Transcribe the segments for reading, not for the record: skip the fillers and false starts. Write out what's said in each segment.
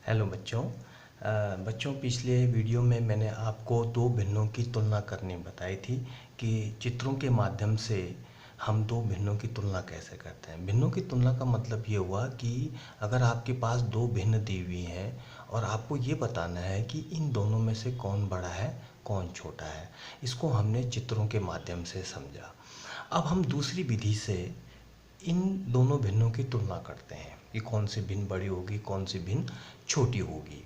Hello बच्चों। बच्चों, पिछले वीडियो में मैंने आपको दो भिन्नों की तुलना करनी बताई थी कि चित्रों के माध्यम से हम दो भिन्नों की तुलना कैसे करते हैं। भिन्नों की तुलना का मतलब ये हुआ कि अगर आपके पास दो भिन्न दी हुई हैं और आपको ये बताना है कि इन दोनों में से कौन बड़ा है कौन छोटा है। इसको हमने चित्रों के माध्यम से समझा। अब हम दूसरी विधि से इन दोनों भिन्नों की तुलना करते हैं कि कौन सी भिन्न बड़ी होगी कौन सी भिन्न छोटी होगी।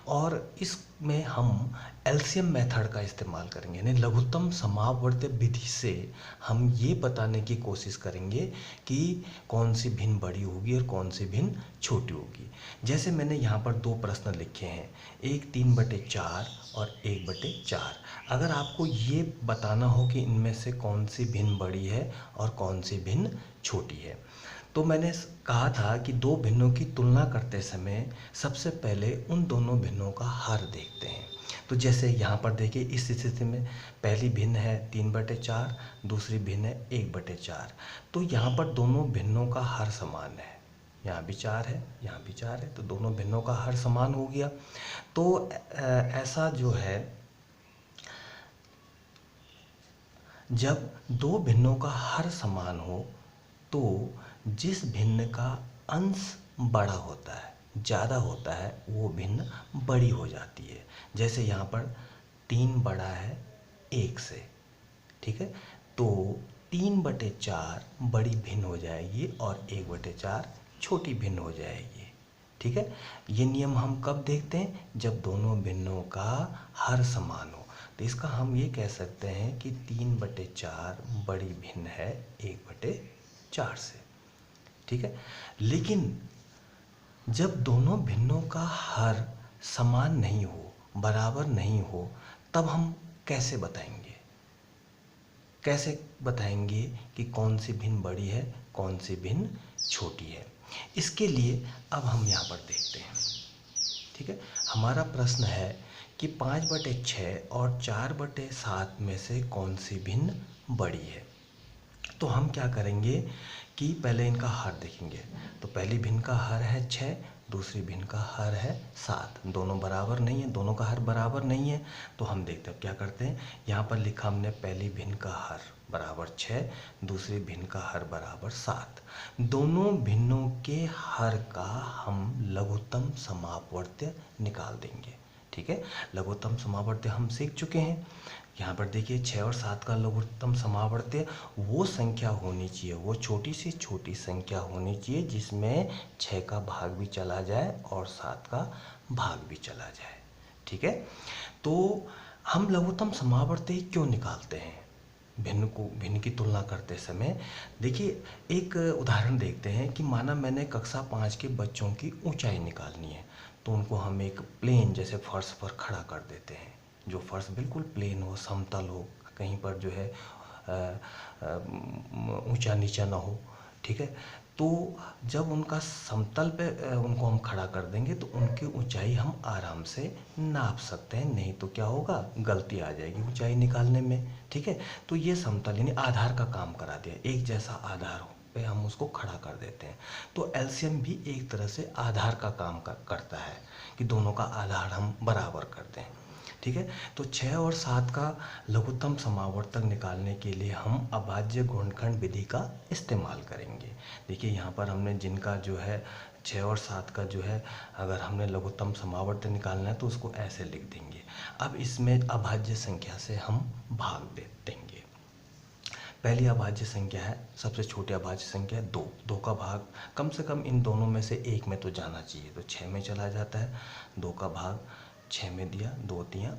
और इसमें हम एलसीएम मेथड का इस्तेमाल करेंगे, यानी लघुत्तम समावर्ती विधि से हम ये बताने की कोशिश करेंगे कि कौन सी भिन्न बड़ी होगी और कौन सी भिन्न छोटी होगी। जैसे मैंने यहाँ पर दो प्रश्न लिखे हैं, एक 3/4 और 1/4। अगर आपको ये बताना हो कि इनमें से कौन सी भिन्न बड़ी है और कौन सी भिन्न छोटी है, तो मैंने कहा था कि दो भिन्नों की तुलना करते समय सबसे पहले उन दोनों भिन्नों का हर देखते हैं। तो जैसे यहाँ पर देखिए, इस स्थिति में पहली भिन्न है 3/4, दूसरी भिन्न है 1/4। तो यहाँ पर दोनों भिन्नों का हर समान है, यहाँ भी 4 है यहाँ भी 4 है, तो दोनों भिन्नों का हर समान हो गया। तो ऐसा जो है, जब दो भिन्नों का हर समान हो तो जिस भिन्न का अंश बड़ा होता है, ज़्यादा होता है, वो भिन्न बड़ी हो जाती है। जैसे यहाँ पर 3 बड़ा है 1 से, ठीक है, तो 3/4 बड़ी भिन्न हो जाएगी और 1/4 छोटी भिन्न हो जाएगी। ठीक है, ये नियम हम कब देखते हैं? जब दोनों भिन्नों का हर समान हो। तो इसका हम ये कह सकते हैं कि 3/4 बड़ी भिन्न है 1/4 से। ठीक है, लेकिन जब दोनों भिन्नों का हर समान नहीं हो, बराबर नहीं हो, तब हम कैसे बताएंगे कि कौन सी भिन्न बड़ी है कौन सी भिन्न छोटी है। इसके लिए अब हम यहाँ पर देखते हैं। ठीक है, हमारा प्रश्न है कि 5/6 और 4/7 में से कौन सी भिन्न बड़ी है। तो हम क्या करेंगे कि पहले इनका हर देखेंगे। तो पहली भिन्न का हर है 6, दूसरी भिन्न का हर है 7। दोनों बराबर नहीं है, दोनों का हर बराबर नहीं है। तो हम देखते हैं क्या करते हैं। यहाँ पर लिखा हमने पहली भिन्न का हर बराबर 6, दूसरी भिन्न का हर बराबर 7। दोनों भिन्नों के हर का हम लघुत्तम समापवर्त्य निकाल देंगे। ठीक है, लघुत्तम समावर्त्य हम सीख चुके हैं। यहाँ पर देखिए 6 और 7 का लघुत्तम समावर्त्य वो संख्या होनी चाहिए, वो छोटी से छोटी संख्या होनी चाहिए जिसमें 6 का भाग भी चला जाए और 7 का भाग भी चला जाए। ठीक है, तो हम लघुत्तम समावर्त्य क्यों निकालते हैं भिन्न की तुलना करते समय? देखिए, एक उदाहरण देखते हैं कि माना मैंने कक्षा 5 के बच्चों की ऊंचाई निकालनी है। तो उनको हम एक प्लेन जैसे फर्श पर खड़ा कर देते हैं, जो फर्श बिल्कुल प्लेन हो, समतल हो, कहीं पर जो है ऊंचा नीचा ना हो। ठीक है, तो जब उनका समतल पे उनको हम खड़ा कर देंगे तो उनकी ऊंचाई हम आराम से नाप सकते हैं, नहीं तो क्या होगा, गलती आ जाएगी ऊंचाई निकालने में। ठीक है, तो ये समतल यानी आधार का काम करा दिया, एक जैसा आधार हो पे हम उसको खड़ा कर देते हैं। तो एलसीएम भी एक तरह से आधार का काम करता है कि दोनों का आधार हम बराबर कर दें। ठीक है, तो 6 और 7 का लघुत्तम समावर्तक निकालने के लिए हम अभाज्य गुणनखंड विधि का इस्तेमाल करेंगे। देखिए, यहाँ पर हमने जिनका जो है 6 और 7 का जो है, अगर हमने लघुत्तम समावर्तक निकालना है तो उसको ऐसे लिख देंगे। अब इसमें अभाज्य संख्या से हम भाग दे देंगे। पहली अभाज्य संख्या है, सबसे छोटी अभाज्य संख्या है 2। 2 का भाग कम से कम इन दोनों में से एक में तो जाना चाहिए, तो 6 में चला जाता है। 2 का भाग 6 में दिया, 2 तियाँ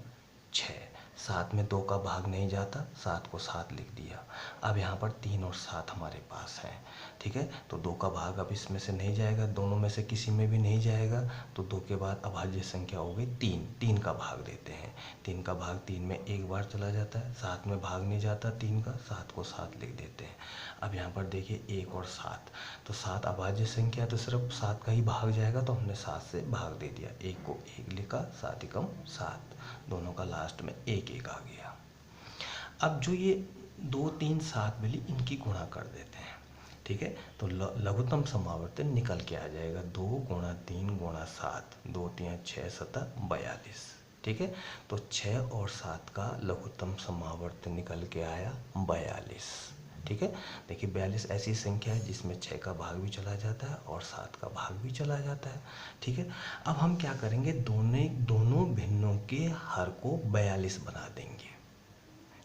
6। 7 में 2 का भाग नहीं जाता, 7 को 7 लिख दिया। अब यहाँ पर 3 और 7 हमारे पास हैं। ठीक है, तो 2 का भाग अब इसमें से नहीं जाएगा, दोनों में से किसी में भी नहीं जाएगा। तो 2 के बाद अभाज्य संख्या हो गई 3। 3 का भाग देते हैं, 3 का भाग 3 में एक बार चला जाता है। 7 में भाग नहीं जाता 3 का, 7 को 7 लिख देते हैं। अब यहाँ पर देखिए 1 और 7, तो 7 अभाज्य संख्या है तो सिर्फ 7 का ही भाग जाएगा, तो हमने 7 से भाग दे दिया। 1 को 1 लिखा, 7 एकम 7, दोनों का लास्ट में 1 1 आ गया। अब जो ये 2 3 7 मिली, इनकी गुणा कर देते हैं। ठीक है। तो लघुत्तम समावर्त निकल के आ जाएगा 2 गुणा 3 गुणा 7, 2 3 6 7 42, ठीक है। तो 6 और 7 का लघुत्तम समावर्त निकल के आया 42, ठीक है। देखिए 42 ऐसी संख्या है जिसमें 6 का भाग भी चला जाता है और 7 का भाग भी चला जाता है, ठीक है। अब हम क्या करेंगे, दोनों भिन्नों के हर को 42 बना देंगे,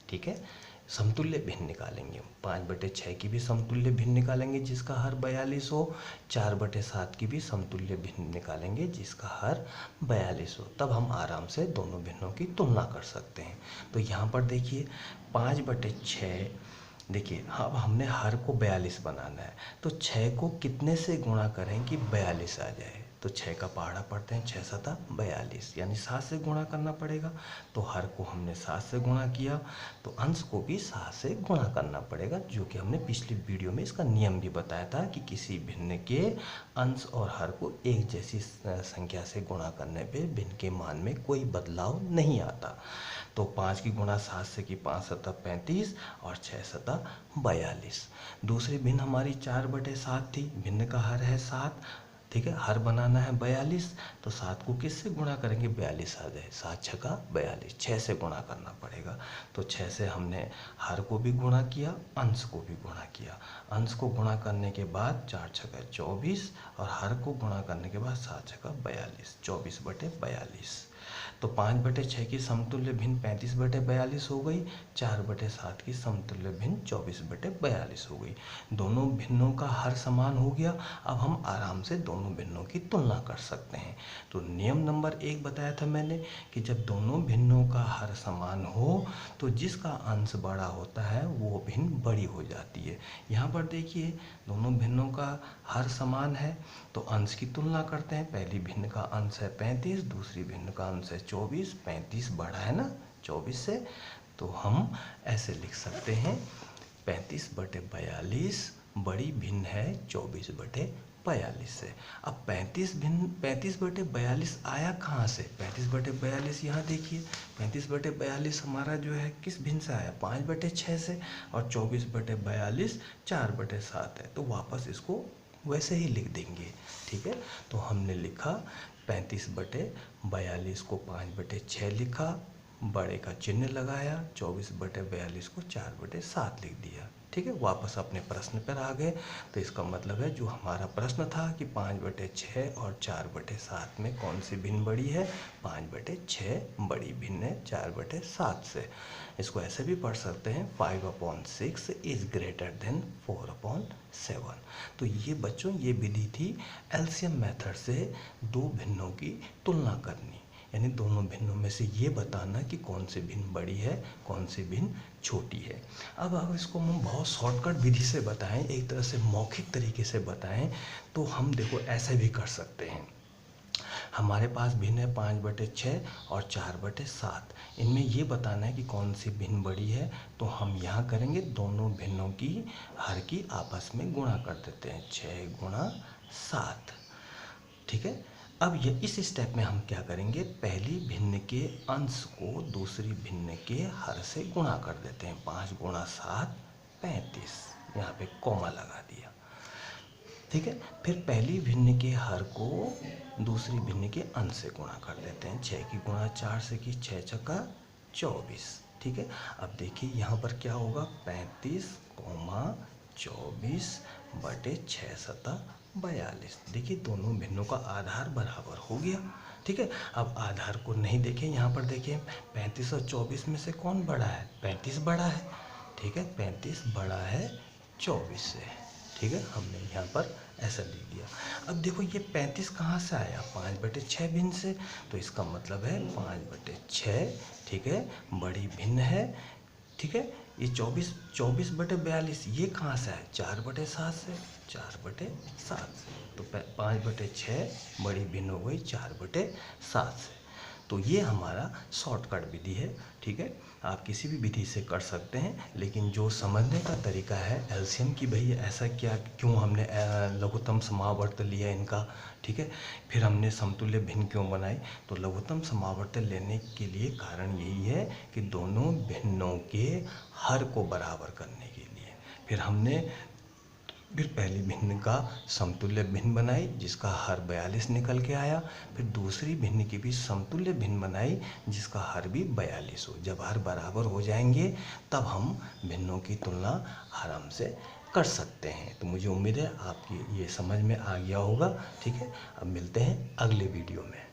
ठीक है। समतुल्य भिन्न निकालेंगे, 5/6 की भी समतुल्य भिन्न निकालेंगे जिसका हर 42 हो, 4/7 की भी समतुल्य भिन्न निकालेंगे जिसका हर 42 हो। तब हम आराम से दोनों भिन्नों की तुलना कर सकते हैं। तो यहाँ पर देखिए 5/6, देखिए अब हमने हर को 42 बनाना है, तो 6 को कितने से गुणा करें कि 42 आ जाए। तो 6 का पहाड़ा पढ़ते हैं, 6 7 42, यानी 7 से गुणा करना पड़ेगा। तो हर को हमने 7 से गुणा किया, तो अंश को भी 7 से गुणा करना पड़ेगा, जो कि हमने पिछली वीडियो में इसका नियम भी बताया था कि किसी भिन्न के अंश और हर को एक जैसी संख्या से गुणा करने पे भिन्न के मान में कोई बदलाव नहीं आता। तो 5 की गुणा 7 से की 5 7 35 और 6 7 42। दूसरी भिन्न हमारी 4/7 थी, भिन्न का हर है 7, ठीक है। हर बनाना है 42, तो 7 को किससे गुणा करेंगे, 42 आ जाए, 7 6 42, 6 से गुणा करना पड़ेगा। तो 6 से हमने हर को भी गुणा किया, अंश को भी गुणा किया। अंश को गुणा करने के बाद 4 6 24 और हर को गुणा करने के बाद 7 6 42, 24/42। तो 5/6 की समतुल्य भिन्न 35/42 हो गई, 4/7 की समतुल्य भिन्न 24/42 हो गई। दोनों भिन्नों का हर समान हो गया। अब हम आराम से दोनों भिन्नों की तुलना कर सकते हैं। तो नियम नंबर 1 बताया था मैंने कि जब दोनों भिन्नों का हर समान हो तो जिसका अंश बड़ा होता है वो भिन्न बड़ी हो जाती है। यहाँ पर देखिए दोनों भिन्नों का हर समान है, तो अंश की तुलना करते हैं। पहली भिन्न का अंश है 35, दूसरी भिन्न का अंश है 24। 35 बड़ा है ना 24 से, तो हम ऐसे लिख सकते हैं 35/42 बड़ी भिन्न है 24/42 से। अब 35/42 आया कहाँ से, 35/42 यहाँ देखिए 35/42 हमारा जो है किस भिन्न से आया, 5/6 से, और 24/42 4/7 है, तो वापस इसको वैसे ही लिख देंगे, ठीक है। तो हमने लिखा 35/42 को 5/6 लिखा, बड़े का चिन्ह लगाया, 24/42 को 4/7 लिख दिया, ठीक है। वापस अपने प्रश्न पर आ गए। तो इसका मतलब है जो हमारा प्रश्न था कि 5/6 और 4/7 में कौन सी भिन्न बड़ी है, 5/6 बड़ी भिन्न है 4/7 से। इसको ऐसे भी पढ़ सकते हैं 5/6 इज ग्रेटर देन 4/7। तो ये बच्चों ये विधि थी एलसीएम मेथड से दो भिन्नों की तुलना करनी, यानी दोनों भिन्नों में से ये बताना कि कौन सी भिन्न बड़ी है कौन सी भिन्न छोटी है। अब इसको हम बहुत शॉर्टकट विधि से बताएं, एक तरह से मौखिक तरीके से बताएं, तो हम देखो ऐसे भी कर सकते हैं। हमारे पास भिन्न है 5/6 और 4/7, इनमें ये बताना है कि कौन सी भिन्न बड़ी है। तो हम यहाँ करेंगे दोनों भिन्नों की हर की आपस में गुणा कर देते हैं, 6 गुणा 7, ठीक है। अब ये इस स्टेप में हम क्या करेंगे, पहली भिन्न के अंश को दूसरी भिन्न के हर से गुणा कर देते हैं, 5 गुणा 7 35, यहाँ पे कॉमा लगा दिया, ठीक है। फिर पहली भिन्न के हर को दूसरी भिन्न के अंश से गुणा कर देते हैं, 6 की गुणा 4 से की 6 6 24, ठीक है। अब देखिए यहाँ पर क्या होगा, 35, 24/6 7 42। देखिए दोनों भिन्नों का आधार बराबर हो गया, ठीक है। अब आधार को नहीं देखें, यहाँ पर देखें 35 और 24 में से कौन बड़ा है, 35 बड़ा है, ठीक है। 35 बड़ा है 24 से, ठीक है। हमने यहाँ पर ऐसा लिख दिया। अब देखो ये 35 कहाँ से आया, 5/6 भिन्न से, तो इसका मतलब है 5/6, ठीक है, बड़ी भिन्न है, ठीक है। ये 24/42 ये कहाँ से है, 4/7 से, 4/7 से, तो 5/6 बड़ी भिन्न हो गई 4/7 से। तो ये हमारा शॉर्टकट विधि है, ठीक है। आप किसी भी विधि से कर सकते हैं, लेकिन जो समझने का तरीका है एलसीएम की, भाई ऐसा क्या क्यों हमने लघुत्तम समावर्त लिया इनका, ठीक है। फिर हमने समतुल्य भिन्न क्यों बनाई, तो लघुत्तम समावर्त लेने के लिए कारण यही है कि दोनों भिन्नों के हर को बराबर करने के लिए। फिर हमने फिर पहली भिन्न का समतुल्य भिन्न बनाई जिसका हर 42 निकल के आया। फिर दूसरी भिन्न की भी समतुल्य भिन्न बनाई जिसका हर भी 42 हो। जब हर बराबर हो जाएंगे तब हम भिन्नों की तुलना आराम से कर सकते हैं। तो मुझे उम्मीद है आपकी ये समझ में आ गया होगा। ठीक है, अब मिलते हैं अगले वीडियो में।